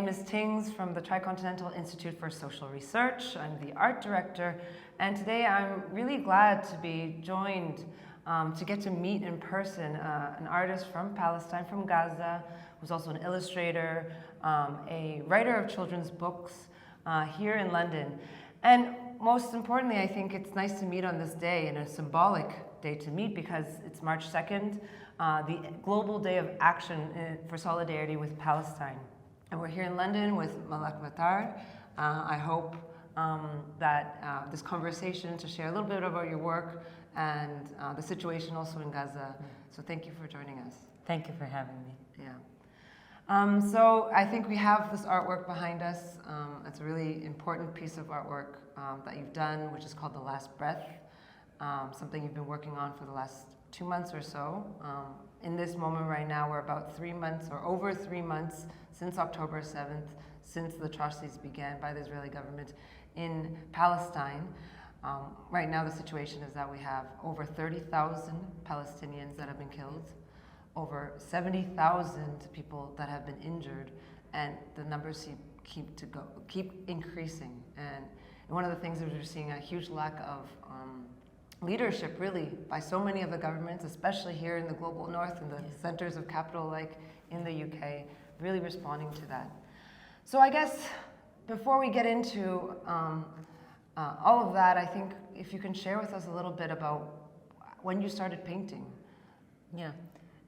name is Tings from the Tricontinental Institute for Social Research. I'm the art director, and today I'm really glad to be joined to get to meet in person an artist from Palestine, from Gaza, who's also an illustrator, a writer of children's books here in London. And most importantly, I think it's nice to meet on this day, and a symbolic day to meet because it's March 2nd, the Global Day of Action for Solidarity with Palestine. And we're here in London with Malak Mattar. I hope that this conversation to share a little bit about your work and the situation also in Gaza. So thank you for joining us. Thank you for having me. Yeah. So I think we have this artwork behind us. It's a really important piece of artwork that you've done, which is called The Last Breath, something you've been working on for the last 2 months or so. In this moment right now, we're about 3 months or over 3 months since October 7th, since the atrocities began by the Israeli government in Palestine. Right now the situation is that we have over 30,000 Palestinians that have been killed, over 70,000 people that have been injured, and the numbers keep increasing. And one of the things is we're seeing a huge lack of leadership, really, by so many of the governments, especially here in the global north and the centers of capital like in the UK, really responding to that. So I guess before we get into all of that, I think if you can share with us a little bit about when you started painting. Yeah,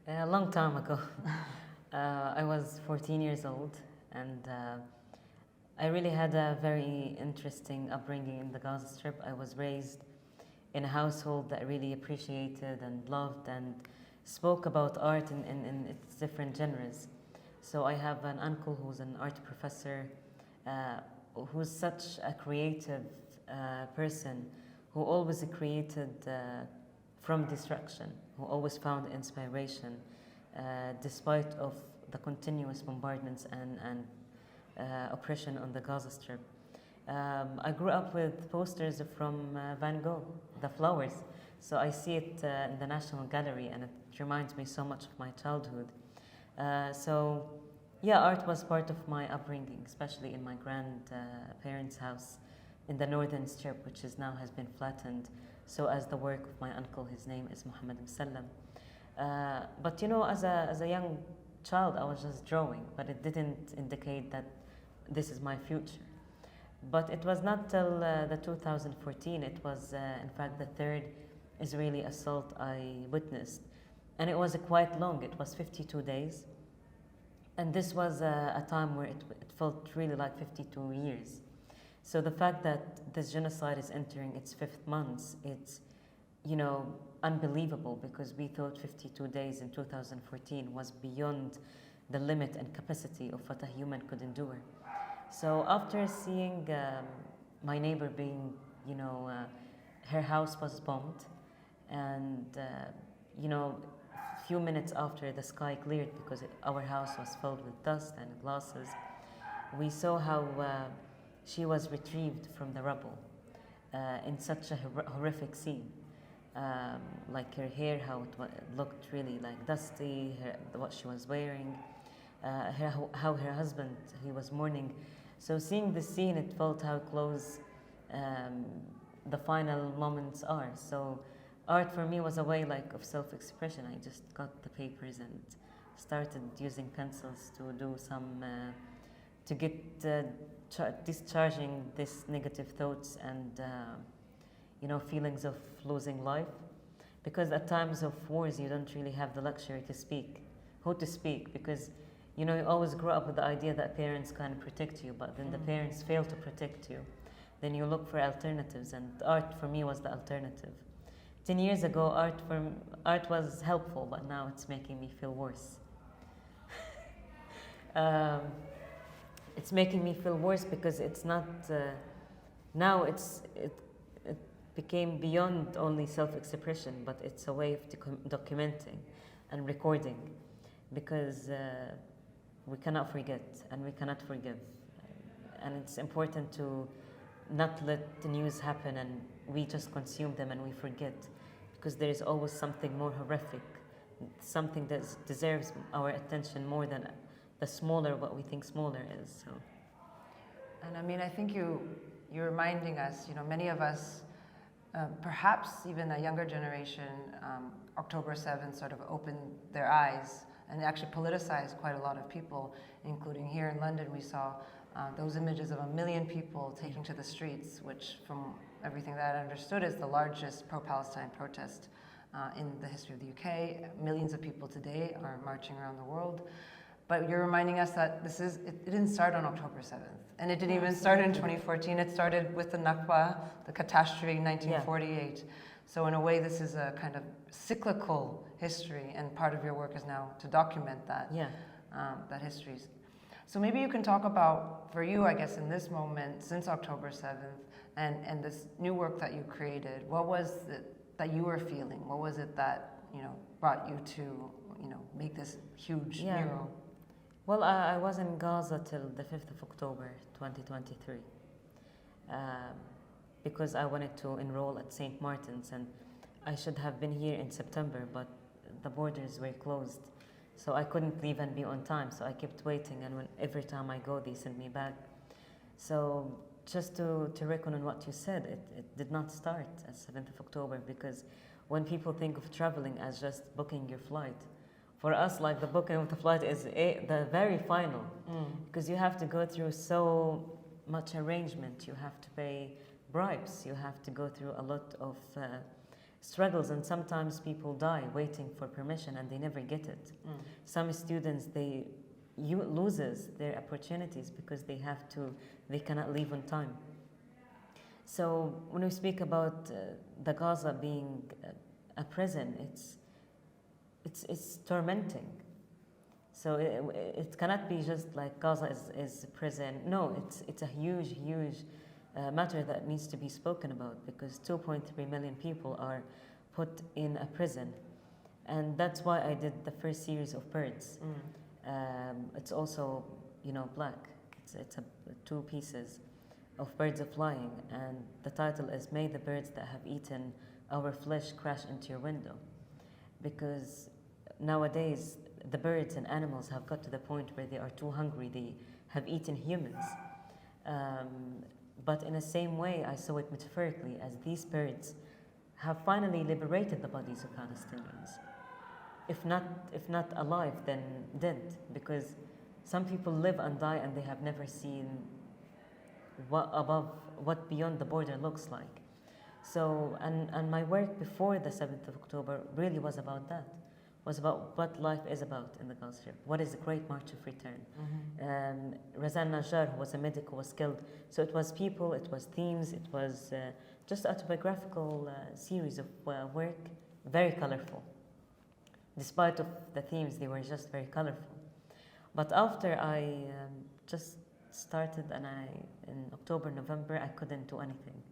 a long time ago. I was 14 years old, and I really had a very interesting upbringing in the Gaza Strip. I was raised in a household that really appreciated and loved and spoke about art in its different genres. So I have an uncle who's an art professor, who's such a creative person, who always created from destruction, who always found inspiration despite of the continuous bombardments and oppression on the Gaza Strip. I grew up with posters from Van Gogh, The Flowers. So I see it in the National Gallery, and it reminds me so much of my childhood. So yeah, art was part of my upbringing, especially in my grandparents' house in the Northern Strip, which is now has been flattened. So as the work of my uncle, his name is Muhammad Musallam. But you know, as a young child, I was just drawing, but it didn't indicate that this is my future. But it was not till the 2014, it was in fact the third Israeli assault I witnessed. And it was quite long, it was 52 days. And this was a time where it felt really like 52 years. So the fact that this genocide is entering its 5th month, it's, you know, unbelievable, because we thought 52 days in 2014 was beyond the limit and capacity of what a human could endure. So after seeing my neighbor being, you know, her house was bombed, and, you know, a few minutes after the sky cleared because our house was filled with dust and glasses, we saw how she was retrieved from the rubble in such a horrific scene. Like her hair, how it looked really like dusty, what she was wearing, how her husband, he was mourning. So seeing the scene, it felt how close the final moments are. So art for me was a way like of self-expression. I just got the papers and started using pencils to do some, to get discharging these negative thoughts and you know, feelings of losing life. Because at times of wars, you don't really have the luxury to speak, who to speak, because you know, you always grow up with the idea that parents can protect you, but then the parents fail to protect you. Then you look for alternatives, and art for me was the alternative. 10 years ago, art was helpful, but now it's making me feel worse. It's making me feel worse because it's not, now it became beyond only self-expression, but it's a way of documenting and recording, because we cannot forget and we cannot forgive. And it's important to not let the news happen and we just consume them and we forget, because there is always something more horrific, something that deserves our attention more than the smaller what we think smaller is. So. And I mean, I think you're reminding us, many of us, perhaps even a younger generation, October 7th sort of opened their eyes and actually politicized quite a lot of people, including here in London. We saw those images of 1 million people taking to the streets, which from everything that I understood is the largest pro-Palestine protest in the history of the UK. Millions of people today are marching around the world. But you're reminding us that it didn't start on October 7th. And it didn't even start in 2014. It started with the Nakba, the catastrophe in 1948. So in a way, this is a kind of cyclical history, and part of your work is now to document that, that history. So maybe you can talk about, for you, I guess, in this moment, since October 7th, and this new work that you created, what was it that you were feeling? What was it that, brought you to, make this huge mural? Well, I was in Gaza till the 5th of October, 2023, because I wanted to enroll at St. Martin's, and I should have been here in September, but the borders were closed, so I couldn't leave and be on time, so I kept waiting, and every time I go, they send me back. So just to reckon on what you said, it did not start at 7th of October, because when people think of traveling as just booking your flight, for us, like, the booking of the flight is the very final, because you have to go through so much arrangement. You have to pay bribes. You have to go through a lot of struggles, and sometimes people die waiting for permission and they never get it. Some students, loses their opportunities because they cannot leave on time. So when we speak about the Gaza being a prison, it's tormenting. So it cannot be just like Gaza is a prison. No, it's a huge matter that needs to be spoken about, because 2.3 million people are put in a prison. And that's why I did the first series of birds. It's also, black. It's 2 pieces of birds are flying, and the title is "May the birds that have eaten our flesh crash into your window," because nowadays the birds and animals have got to the point where they are too hungry. They have eaten humans. But in the same way, I saw it metaphorically, as these birds have finally liberated the bodies of Palestinians. If not alive, then dead, because some people live and die and they have never seen what beyond the border looks like. So, and my work before the 7th of October really was about that, was about what life is about in the Gaza Strip. What is the Great March of Return? Razan Najjar, who was a medic, who was killed. So it was people, it was themes, it was just autobiographical series of work, very colorful. Despite of the themes, they were just very colorful. But after I just started, and in October, November, I couldn't do anything.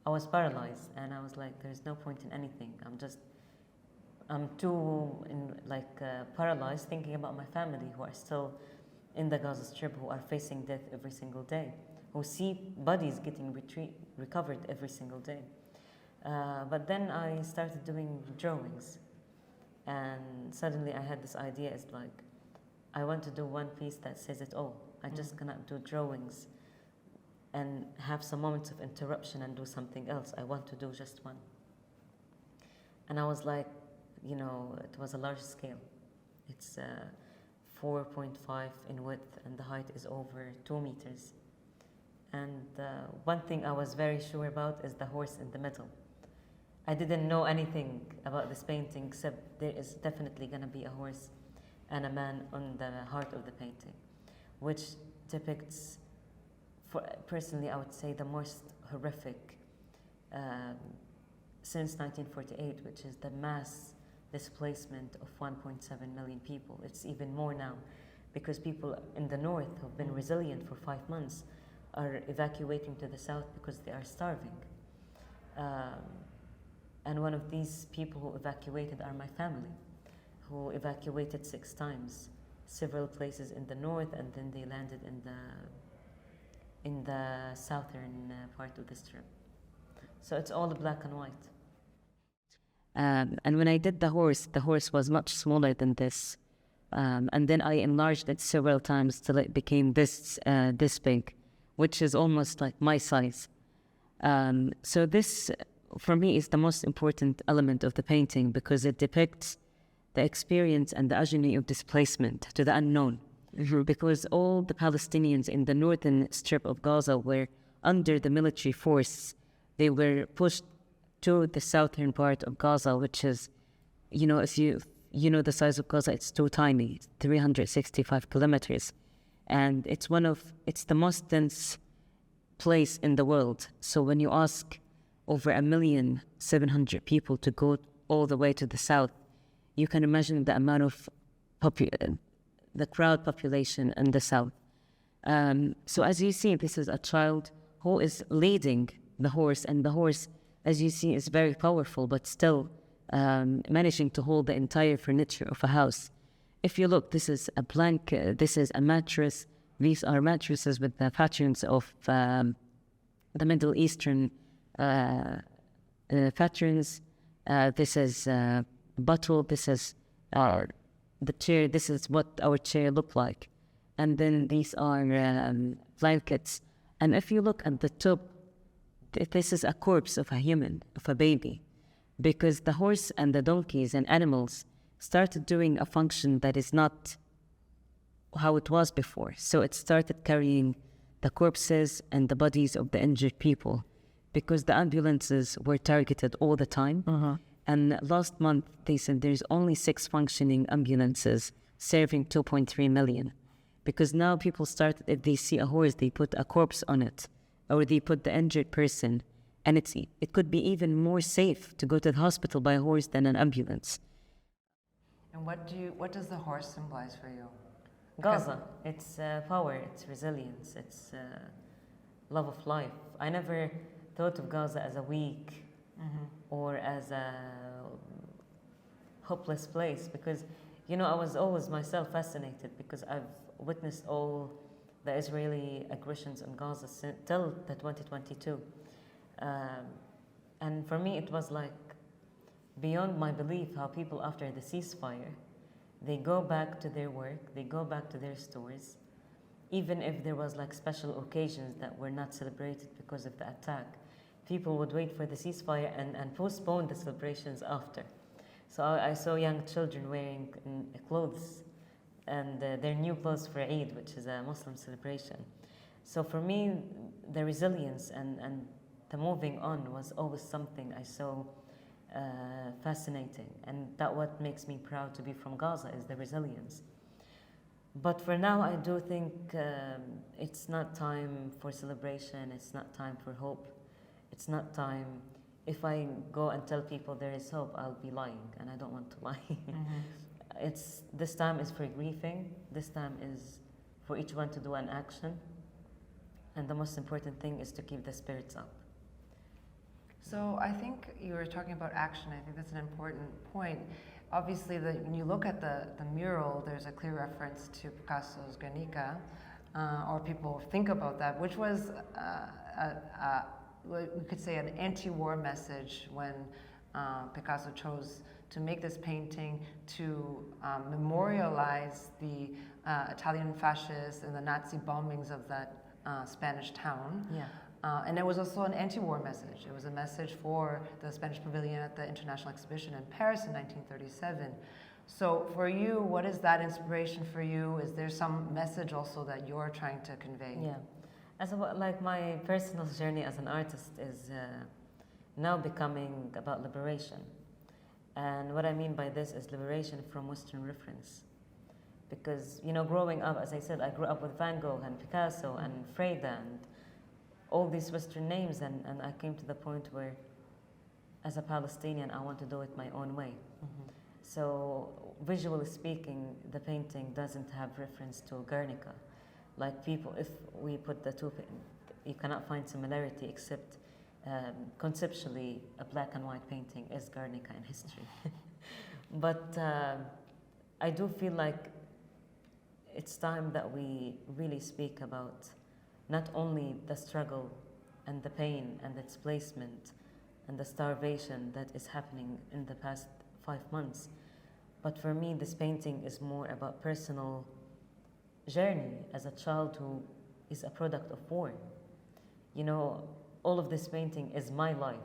I was paralyzed, and I was like, there's no point in anything. I'm too paralyzed, thinking about my family who are still in the Gaza Strip, who are facing death every single day, who see bodies getting recovered every single day. But then I started doing drawings, and suddenly I had this idea, it's like, I want to do one piece that says it all. I just cannot do drawings and have some moments of interruption and do something else. I want to do just one. And I was like, it was a large scale. It's 4.5 in width, and the height is over 2 meters. And one thing I was very sure about is the horse in the middle. I didn't know anything about this painting, except there is definitely going to be a horse and a man on the heart of the painting, which depicts, personally, I would say, the most horrific since 1948, which is the mass displacement of 1.7 million people. It's even more now, because people in the north who've been resilient for 5 months are evacuating to the south because they are starving. And one of these people who evacuated are my family, who evacuated 6 times, several places in the north, and then they landed in the southern part of the strip. So it's all black and white. And when I did the horse was much smaller than this. And then I enlarged it several times till it became this big, which is almost like my size. So this, for me, is the most important element of the painting because it depicts the experience and the agony of displacement to the unknown. Because all the Palestinians in the northern strip of Gaza were under the military force. They were pushed to the southern part of Gaza, which is, if you know the size of Gaza, it's too tiny, 365 kilometers. And it's the most dense place in the world. So when you ask over 1,700,000 people to go all the way to the south, you can imagine the amount of the crowd population in the south. So as you see, this is a child who is leading the horse, and the horse, as you see, is very powerful, but still managing to hold the entire furniture of a house. If you look, this is a blanket, this is a mattress. These are mattresses with the patterns of the Middle Eastern patterns. This is bottle, this is the chair, this is what our chair looked like. And then these are blankets. And if you look at the top, this is a corpse of a human, of a baby. Because the horse and the donkeys and animals started doing a function that is not how it was before. So it started carrying the corpses and the bodies of the injured people because the ambulances were targeted all the time. And last month, they said there's only 6 functioning ambulances serving 2.3 million. Because now people start, if they see a horse, they put a corpse on it, or they put the injured person. And it could be even more safe to go to the hospital by a horse than an ambulance. And what does the horse symbolize for you? Gaza, it's power, it's resilience, it's love of life. I never thought of Gaza as a weak or as a hopeless place because, I was always myself fascinated because I've witnessed all the Israeli aggressions on Gaza till the 2022. And for me, it was like beyond my belief how people after the ceasefire, they go back to their work, they go back to their stores, even if there was like special occasions that were not celebrated because of the attack. People would wait for the ceasefire and postpone the celebrations after. So I saw young children wearing clothes and their new clothes for Eid, which is a Muslim celebration. So for me, the resilience and the moving on was always something I saw fascinating, and that what makes me proud to be from Gaza is the resilience. But for now, I do think it's not time for celebration, it's not time for hope, it's not time. If I go and tell people there is hope, I'll be lying, and I don't want to lie. This time is for grieving, this time is for each one to do an action, and the most important thing is to keep the spirits up. So I think you were talking about action. I think that's an important point. Obviously, when you look at the mural, there's a clear reference to Picasso's Guernica, or people think about that, which was, we could say, an anti-war message when Picasso chose to make this painting to memorialize the Italian fascists and the Nazi bombings of that Spanish town. Yeah. And it was also an anti-war message. It was a message for the Spanish Pavilion at the International Exhibition in Paris in 1937. So for you, what is that inspiration for you? Is there some message also that you're trying to convey? Yeah. Like my personal journey as an artist is now becoming about liberation. And what I mean by this is liberation from Western reference. Because, growing up, as I said, I grew up with Van Gogh and Picasso and Freda and all these Western names, and I came to the point where, as a Palestinian, I want to do it my own way. So, visually speaking, the painting doesn't have reference to Guernica. Like people, if we put the two, you cannot find similarity except conceptually, a black and white painting is Guernica in history. But I do feel like it's time that we really speak about not only the struggle and the pain and the displacement and the starvation that is happening in the past 5 months, But for me, this painting is more about personal journey as a child who is a product of war. You know, all of this painting is my life.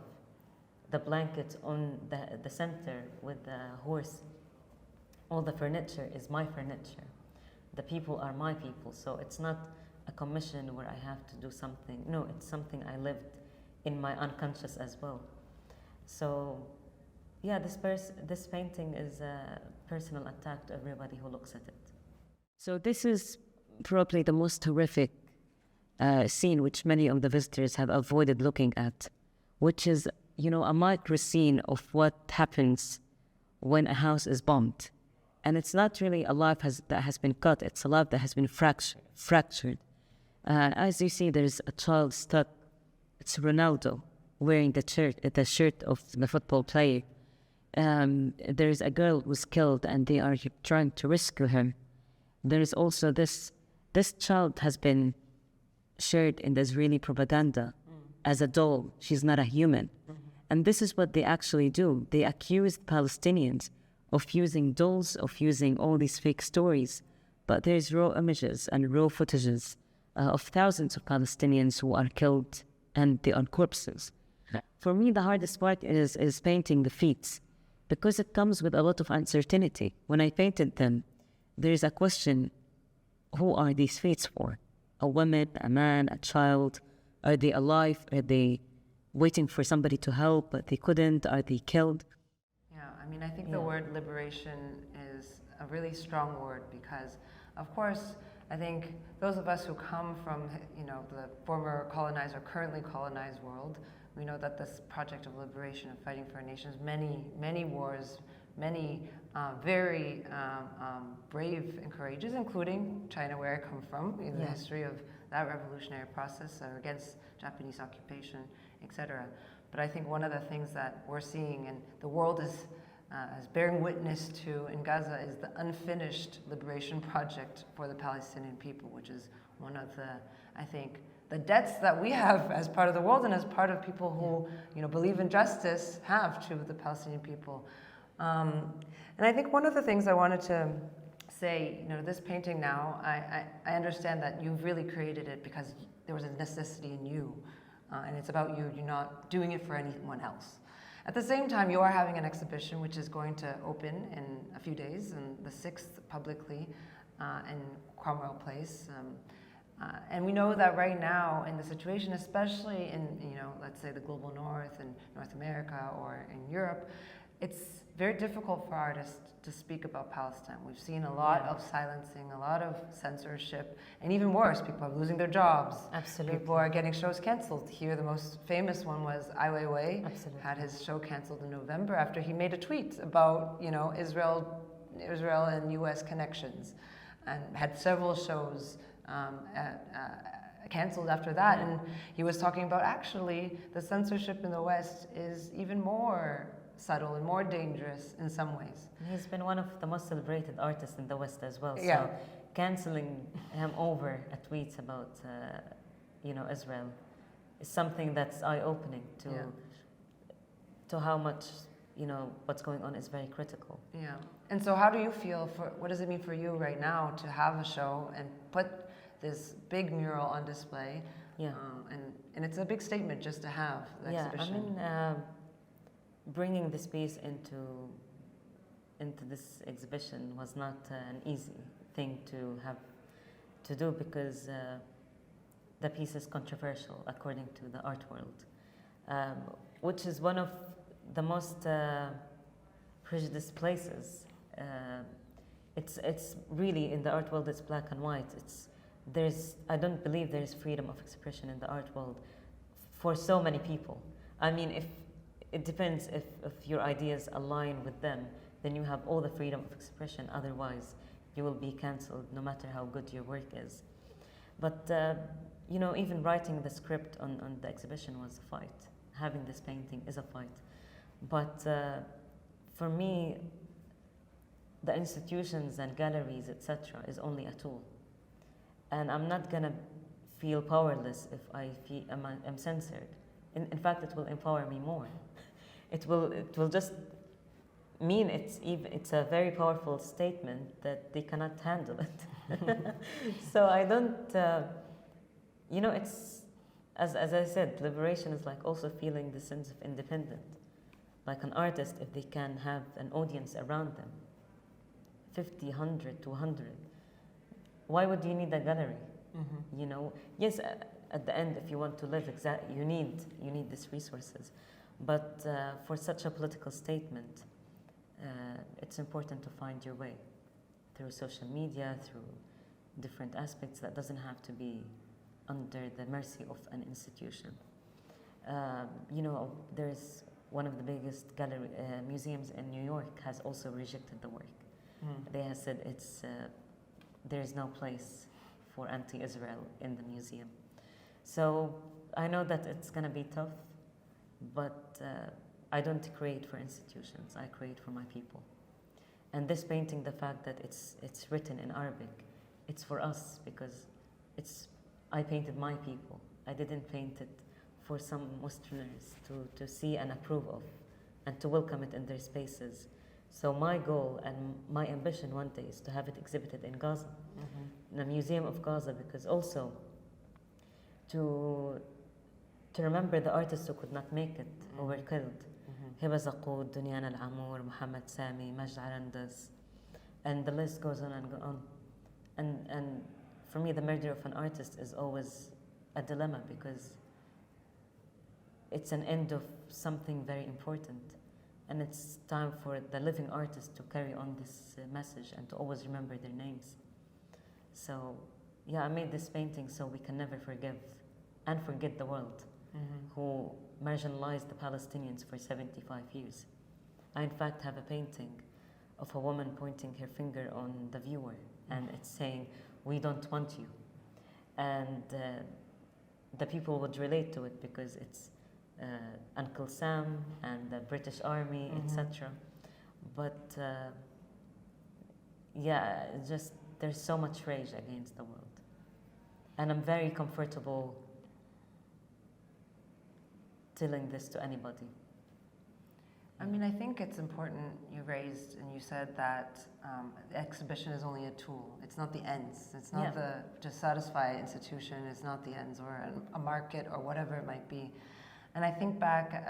The blanket on the center with the horse, all the furniture is my furniture. The people are my people. So it's not a commission where I have to do something. No, it's something I lived in my unconscious as well. So yeah, this painting is a personal attack to everybody who looks at it. So this is probably the most horrific scene which many of the visitors have avoided looking at, which is, you know, a micro scene of what happens when a house is bombed. And it's not really a life that has been cut, it's a life that has been fractured. As you see, there's a child stuck. It's Ronaldo wearing the shirt of the football player. There's a girl who's killed and they are trying to rescue her. There is also this child has been shared in the Israeli propaganda as a doll. She's not a human. And this is what they actually do. They accuse Palestinians of using dolls, of using all these fake stories. But there's raw images and raw footages of thousands of Palestinians who are killed and they are corpses. For me, the hardest part is painting the feet because it comes with a lot of uncertainty. When I painted them, there's a question, who are these feet for? A woman, a man, a child? Are they alive? Are they waiting for somebody to help, but they couldn't? Are they killed? Yeah, I mean, I think the word liberation is a really strong word because, of course, I think those of us who come from, you know, the former colonized or currently colonized world, we know that this project of liberation and fighting for our nations, many wars, many very brave and courageous, including China, where I come from, in the history of that revolutionary process against Japanese occupation, etc. But I think one of the things that we're seeing and the world is bearing witness to in Gaza is the unfinished liberation project for the Palestinian people, which is one of the, I think, the debts that we have as part of the world and as part of people who, you know, believe in justice have to the Palestinian people. And I think one of the things I wanted to say, you know, this painting now, I understand that you've really created it because there was a necessity in you, and it's about you. You're not doing it for anyone else. At the same time, you are having an exhibition which is going to open in a few days, and the 6th publicly in Cromwell Place. And we know that right now in the situation, especially in, you know, let's say the global north and North America or in Europe, it's very difficult for artists to speak about Palestine. We've seen a lot of silencing, a lot of censorship, and even worse, people are losing their jobs. Absolutely. People are getting shows canceled. Here, the most famous one was Ai Weiwei. Absolutely. Had his show canceled in November after he made a tweet about, you know, Israel and U.S. connections, and had several shows canceled after that. And he was talking about actually the censorship in the West is even more subtle and more dangerous in some ways. He's been one of the most celebrated artists in the West as well. Yeah. So canceling him over a tweet about, you know, Israel is something that's eye-opening to how much, you know, what's going on is very critical. Yeah. And so how do you feel what does it mean for you right now to have a show and put this big mural on display? Yeah. And it's a big statement just to have the exhibition. I mean, bringing this piece into this exhibition was not an easy thing to have to do because the piece is controversial according to the art world, which is one of the most prejudiced places. It's really in the art world. It's black and white. I don't believe there is freedom of expression in the art world for so many people. I mean, it depends if your ideas align with them, then you have all the freedom of expression. Otherwise, you will be cancelled no matter how good your work is. But, you know, even writing the script on the exhibition was a fight. Having this painting is a fight. But for me, the institutions and galleries, etc., is only a tool. And I'm not going to feel powerless if I feel I'm censored. In fact, it will empower me more. It will just mean it's a very powerful statement that they cannot handle it. So I don't, it's, as I said, liberation is like also feeling the sense of independence. Like an artist, if they can have an audience around them, 50, 100, 200, why would you need a gallery? Yes, at the end, if you want to live, you need these resources. But for such a political statement, it's important to find your way through social media, through different aspects that doesn't have to be under the mercy of an institution. There's one of the biggest museums in New York has also rejected the work. They have said there is no place for anti-Israel in the museum. So I know that it's going to be tough, but I don't create for institutions, I create for my people. And this painting, the fact that it's written in Arabic, it's for us because I painted my people. I didn't paint it for some Westerners to see and approve of and to welcome it in their spaces. So my goal and my ambition one day is to have it exhibited in Gaza, in the Museum of Gaza, because also to remember the artists who could not make it, who were killed. Hiba Zaqoud, Dunyan Al-Amour, Muhammad Sami, Majd Arandas, and the list goes on and on. And for me, the murder of an artist is always a dilemma because it's an end of something very important. And it's time for the living artists to carry on this message and to always remember their names. So, yeah, I made this painting so we can never forgive and forget the world who marginalized the Palestinians for 75 years. I, in fact, have a painting of a woman pointing her finger on the viewer, and it's saying, "We don't want you." And the people would relate to it because it's Uncle Sam and the British Army, etc. But yeah, it's just there's so much rage against the world, and I'm very comfortable telling this to anybody. I mean, I think it's important you raised and you said that the exhibition is only a tool. It's not the ends. It's not to satisfy an institution. It's not the ends or a market or whatever it might be. And I think back,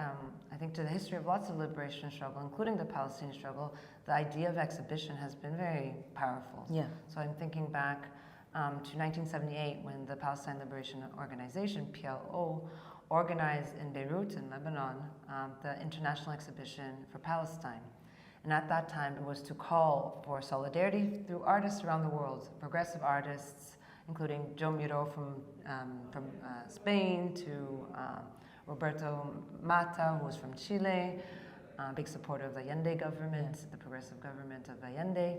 to the history of lots of liberation struggle, including the Palestinian struggle, the idea of exhibition has been very powerful. Yeah. So I'm thinking back to 1978 when the Palestine Liberation Organization, PLO, organized in Beirut in Lebanon the International Exhibition for Palestine. And at that time it was to call for solidarity through artists around the world, progressive artists, including Joe Miro from Spain to Roberto Mata, who was from Chile, big supporter of the Allende government, the progressive government of Allende.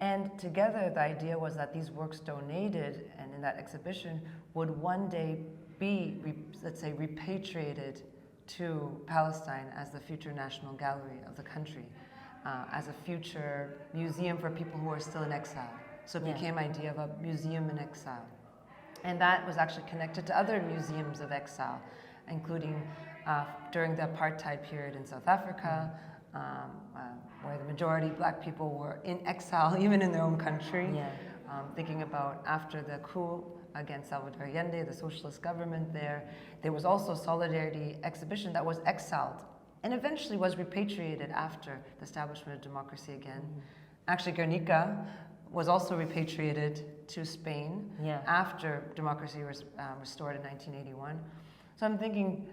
And together the idea was that these works donated and in that exhibition would one day be, let's say, repatriated to Palestine as the future national gallery of the country, as a future museum for people who are still in exile. So it became idea of a museum in exile. And that was actually connected to other museums of exile, including during the apartheid period in South Africa, where the majority black people were in exile, even in their own country. Thinking about after the coup against Salvador Allende, the socialist government there was also a solidarity exhibition that was exiled and eventually was repatriated after the establishment of democracy again. Actually, Guernica was also repatriated to Spain after democracy was restored in 1981. So I'm thinking,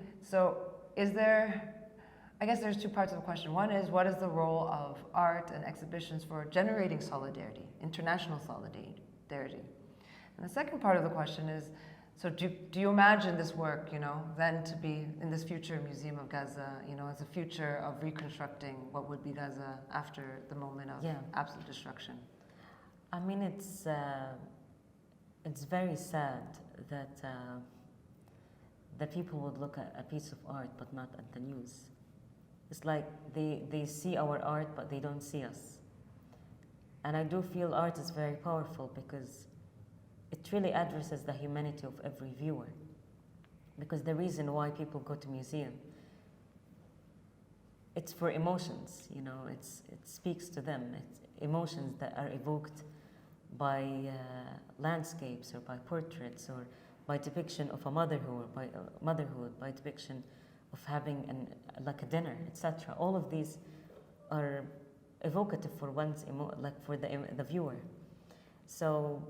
I guess there's two parts of the question. One is, what is the role of art and exhibitions for generating solidarity, international solidarity? And the second part of the question is, so do you imagine this work, then to be in this future Museum of Gaza, as a future of reconstructing what would be Gaza after the moment of absolute destruction? I mean, it's very sad that the people would look at a piece of art but not at the news. It's like they see our art but they don't see us. And I do feel art is very powerful because it really addresses the humanity of every viewer. Because the reason why people go to museum it's for emotions, you know, it speaks to them. It's emotions that are evoked by landscapes or by portraits or by depiction of a motherhood, by depiction of having like a dinner, etc. All of these are evocative for one's like for the viewer. So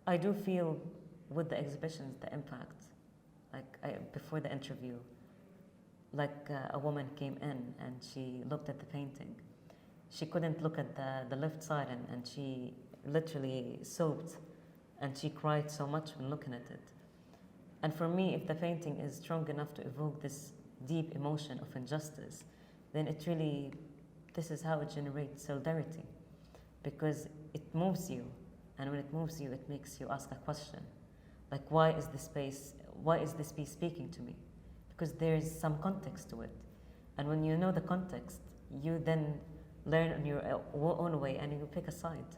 I do feel with the exhibitions the impact. Like before the interview, like a woman came in and she looked at the painting. She couldn't look at the left side and she literally sobbed and she cried so much when looking at it. And for me, if the painting is strong enough to evoke this deep emotion of injustice, then it really, this is how it generates solidarity, because it moves you, and when it moves you, it makes you ask a question, like why is this piece speaking to me? Because there is some context to it, and when you know the context, you then learn on your own way and you pick a side.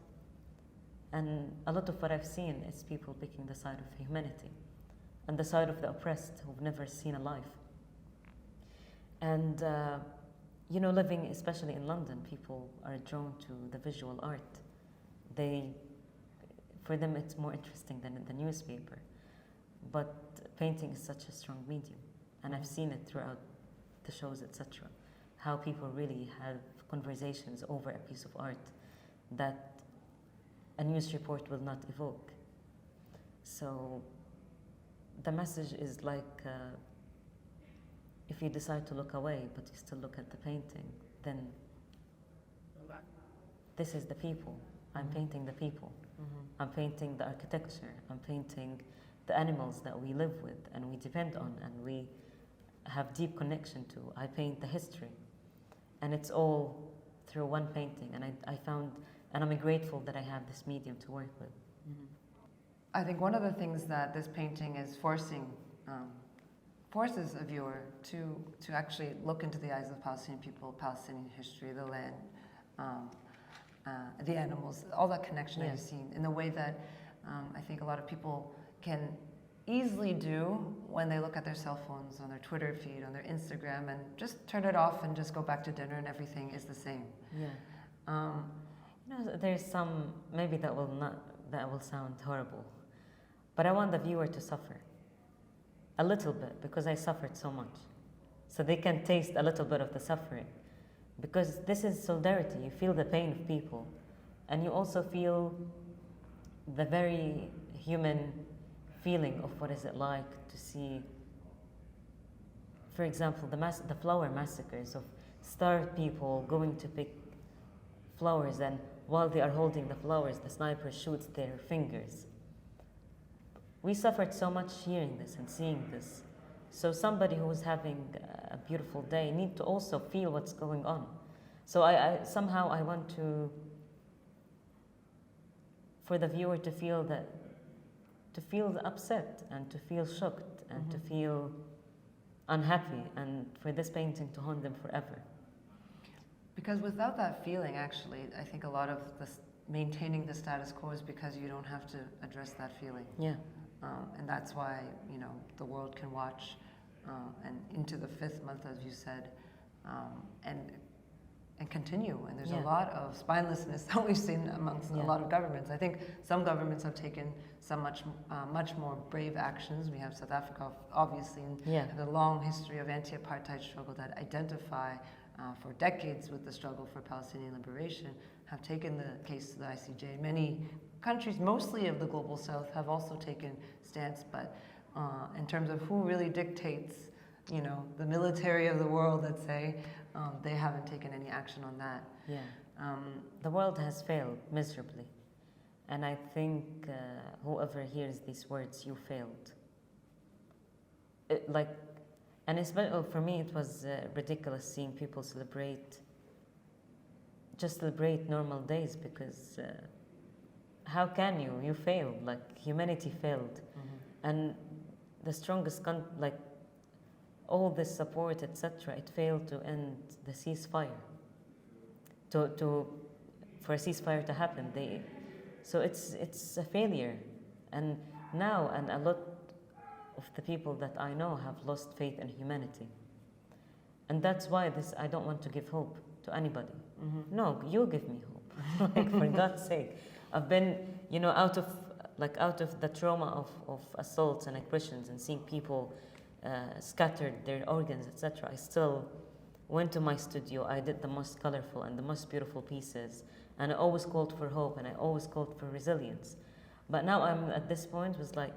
And a lot of what I've seen is people picking the side of humanity and the side of the oppressed who've never seen a life. And you know, living especially in London, people are drawn to the visual art. For them it's more interesting than in the newspaper. But painting is such a strong medium, and I've seen it throughout the shows, etc. How people really have conversations over a piece of art that a news report will not evoke. So the message is like, if you decide to look away, but you still look at the painting, then this is the people. I'm painting the people. I'm painting the architecture. I'm painting the animals that we live with and we depend on and we have deep connection to. I paint the history. And it's all through one painting. And I found, and I'm grateful that I have this medium to work with. I think one of the things that this painting is forces a viewer to actually look into the eyes of Palestinian people, Palestinian history, the land, the animals, all that connection that you've seen, in the way that I think a lot of people can easily do when they look at their cell phones, on their Twitter feed, on their Instagram, and just turn it off and just go back to dinner and everything is the same. Yeah. You know, there's some, maybe that will sound horrible, but I want the viewer to suffer a little bit, because I suffered so much. So they can taste a little bit of the suffering, because this is solidarity. You feel the pain of people, and you also feel the very human feeling of what is it like to see, for example, the flower massacres of starved people going to pick flowers, and while they are holding the flowers, the sniper shoots their fingers. We suffered so much hearing this and seeing this. So somebody who is having a beautiful day needs to also feel what's going on. So somehow I want for the viewer to feel upset and to feel shocked and to feel unhappy, and for this painting to haunt them forever. Because without that feeling, actually, I think a lot of maintaining the status quo is because you don't have to address that feeling. Yeah. And that's why, you know, the world can watch and into the 5th month, as you said, and continue. And there's a lot of spinelessness that we've seen amongst a lot of governments. I think some governments have taken some much more brave actions. We have South Africa, obviously, and have a long history of anti-apartheid struggle that identify for decades with the struggle for Palestinian liberation, have taken the case to the ICJ. Many countries, mostly of the global south, have also taken stance, but in terms of who really dictates, you know, the military of the world, let's say, they haven't taken any action on that. Yeah. The world has failed miserably. And I think whoever hears these words, you failed. And especially for me, it was ridiculous seeing people celebrate normal days, because how can you? You failed. Like, humanity failed. And the strongest, all this support, etc., it failed to end the ceasefire. For a ceasefire to happen, so it's a failure. And now, a lot of the people that I know have lost faith in humanity. And that's why I don't want to give hope to anybody. No, you give me hope. Like, for God's sake. I've been, out of the trauma of assaults and aggressions and seeing people scattered their organs, etc. I still went to my studio. I did the most colorful and the most beautiful pieces. And I always called for hope, and I always called for resilience. But now I'm at this point was like,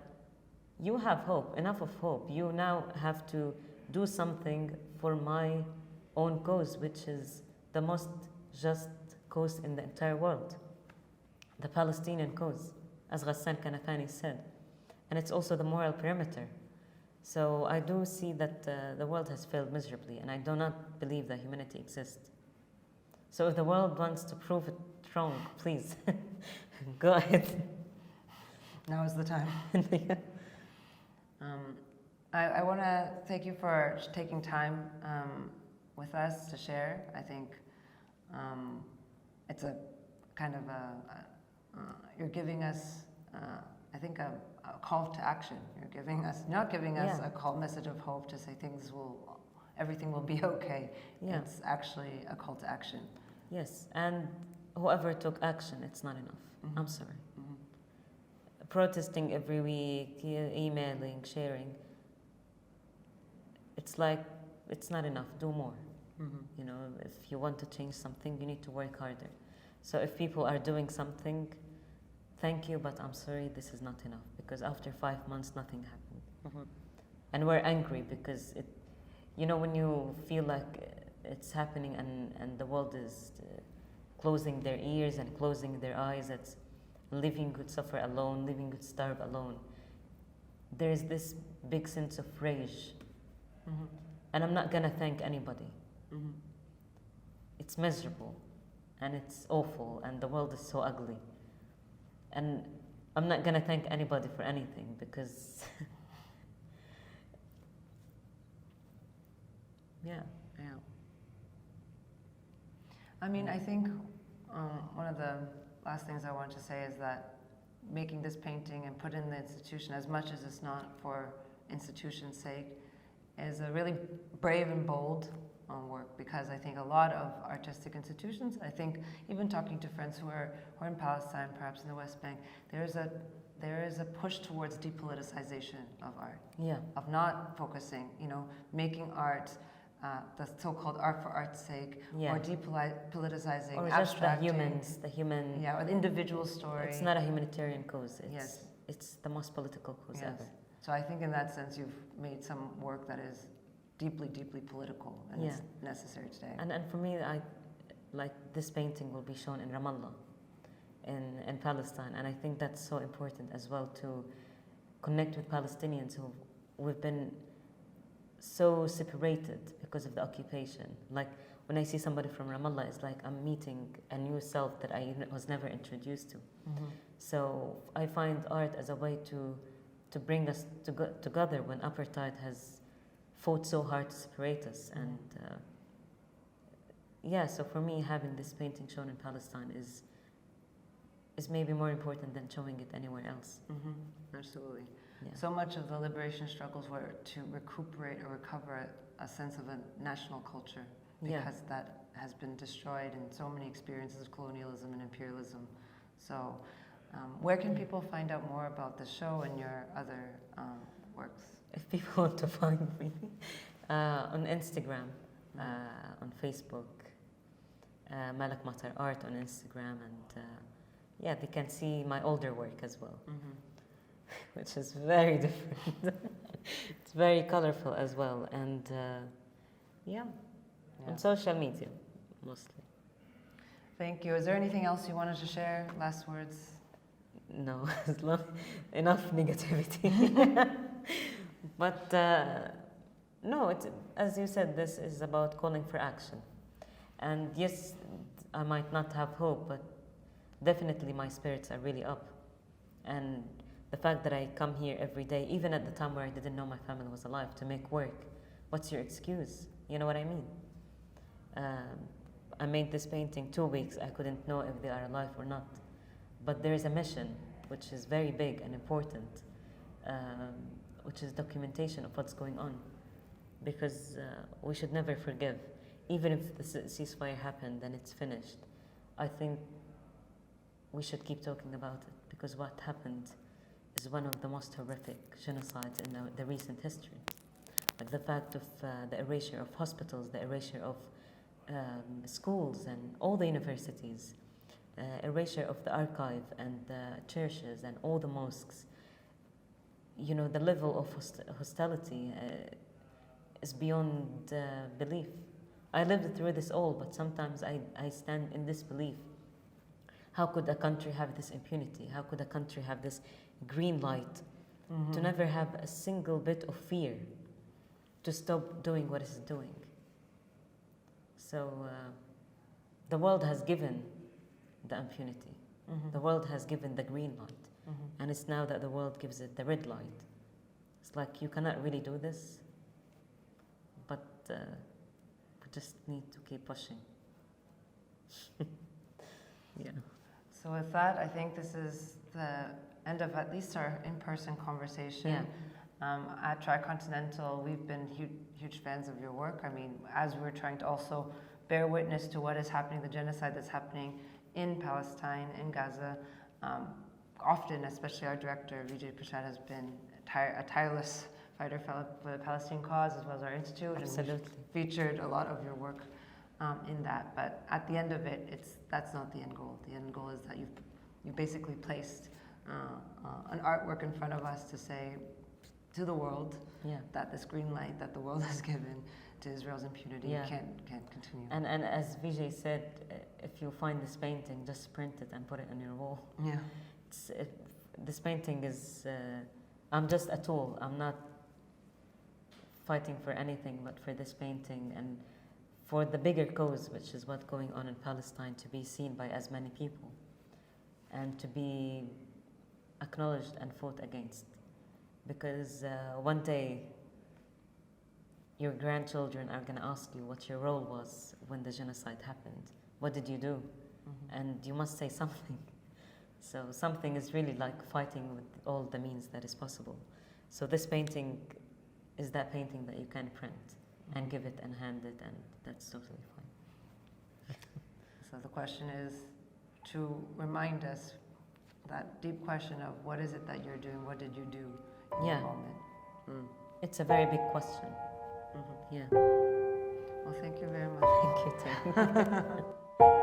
you have hope, enough of hope. You now have to do something for my own cause, which is the most just cause in the entire world, the Palestinian cause, as Ghassan Kanafani said. And it's also the moral perimeter. So I do see that the world has failed miserably, and I do not believe that humanity exists. So if the world wants to prove it wrong, please, go ahead. Now is the time. I want to thank you for taking time with us to share. I think it's a kind of you're giving us, I think, a call to action. You're not giving us a message of hope to say everything will be okay. Yeah. It's actually a call to action. Yes, and whoever took action, it's not enough. I'm sorry. Protesting every week, emailing, sharing, it's like, it's not enough. Do more. If you want to change something, you need to work harder. So if people are doing something, thank you, but I'm sorry, this is not enough, because after 5 months, nothing happened. And we're angry because when you feel like it's happening and the world is closing their ears and closing their eyes, it's living could suffer alone, living could starve alone. There is this big sense of rage. And I'm not gonna thank anybody. It's miserable, and it's awful, and the world is so ugly. And I'm not gonna thank anybody for anything, because yeah. I mean, I think one of the last things I want to say is that making this painting and put in the institution, as much as it's not for institution's sake, is a really brave and bold work, because I think a lot of artistic institutions, I think even talking to friends who are in Palestine, perhaps in the West Bank, there is a push towards depoliticization of art. Yeah. Of not focusing, making art the so-called art for art's sake, or depoliticizing or just the human. Yeah, or the individual story. It's not a humanitarian cause. Yes. It's the most political cause ever. So I think in that sense you've made some work that is deeply, deeply political and is necessary today. And for me, this painting will be shown in Ramallah, in Palestine, and I think that's so important as well, to connect with Palestinians we've been so separated because of the occupation. Like, when I see somebody from Ramallah, it's like I'm meeting a new self that I was never introduced to. So I find art as a way to bring us together when apartheid has fought so hard to separate us. And so for me, having this painting shown in Palestine is maybe more important than showing it anywhere else. Absolutely. Yeah. So much of the liberation struggles were to recuperate or recover a sense of a national culture, because that has been destroyed in so many experiences of colonialism and imperialism. So where can people find out more about the show and your other works? If people want to find me, on Instagram, on Facebook, Malak Mattar Art on Instagram, and they can see my older work as well, which is very different. It's very colorful as well, and on social media mostly. Thank you. Is there anything else you wanted to share? Last words? No, enough negativity. But no, as you said, this is about calling for action. And yes, I might not have hope, but definitely my spirits are really up. And the fact that I come here every day, even at the time where I didn't know my family was alive, to make work, what's your excuse? You know what I mean? I made this painting 2 weeks. I couldn't know if they are alive or not. But there is a mission, which is very big and important, which is documentation of what's going on. because we should never forgive. Even if the ceasefire happened and it's finished, I think we should keep talking about it, because what happened is one of the most horrific genocides in the recent history. Like the fact of the erasure of hospitals, the erasure of schools and all the universities, erasure of the archive and the churches and all the mosques. You know, the level of hostility is beyond belief. I lived through this all, but sometimes I stand in disbelief. How could a country have this impunity? How could a country have this green light to never have a single bit of fear to stop doing what it's doing? So the world has given the impunity. The world has given the green light. And it's now that the world gives it the red light. It's like, you cannot really do this, but we just need to keep pushing. Yeah. So with that, I think this is the end of at least our in-person conversation. Yeah. At TriContinental, we've been huge fans of your work. I mean, as we're trying to also bear witness to what is happening, the genocide that's happening in Palestine, in Gaza, often, especially our director, Vijay Prashad, has been a tireless fighter for the Palestinian cause, as well as our institute. Absolutely. And we've featured a lot of your work in that. But at the end of it, that's not the end goal. The end goal is that you've basically placed an artwork in front of us to say to the world that this green light that the world has given to Israel's impunity can't continue. And as Vijay said, if you find this painting, just print it and put it on your wall. Yeah. This painting is, I'm just a tool. I'm not fighting for anything but for this painting and for the bigger cause, which is what's going on in Palestine, to be seen by as many people and to be acknowledged and fought against. Because one day your grandchildren are going to ask you what your role was when the genocide happened. What did you do? And you must say something. So something is really like fighting with all the means that is possible. So this painting is that painting that you can print and give it and hand it, and that's totally fine. So the question is to remind us that deep question of what is it that you're doing, what did you do in the moment? It's a very big question. Yeah. Well, thank you very much. Thank you too.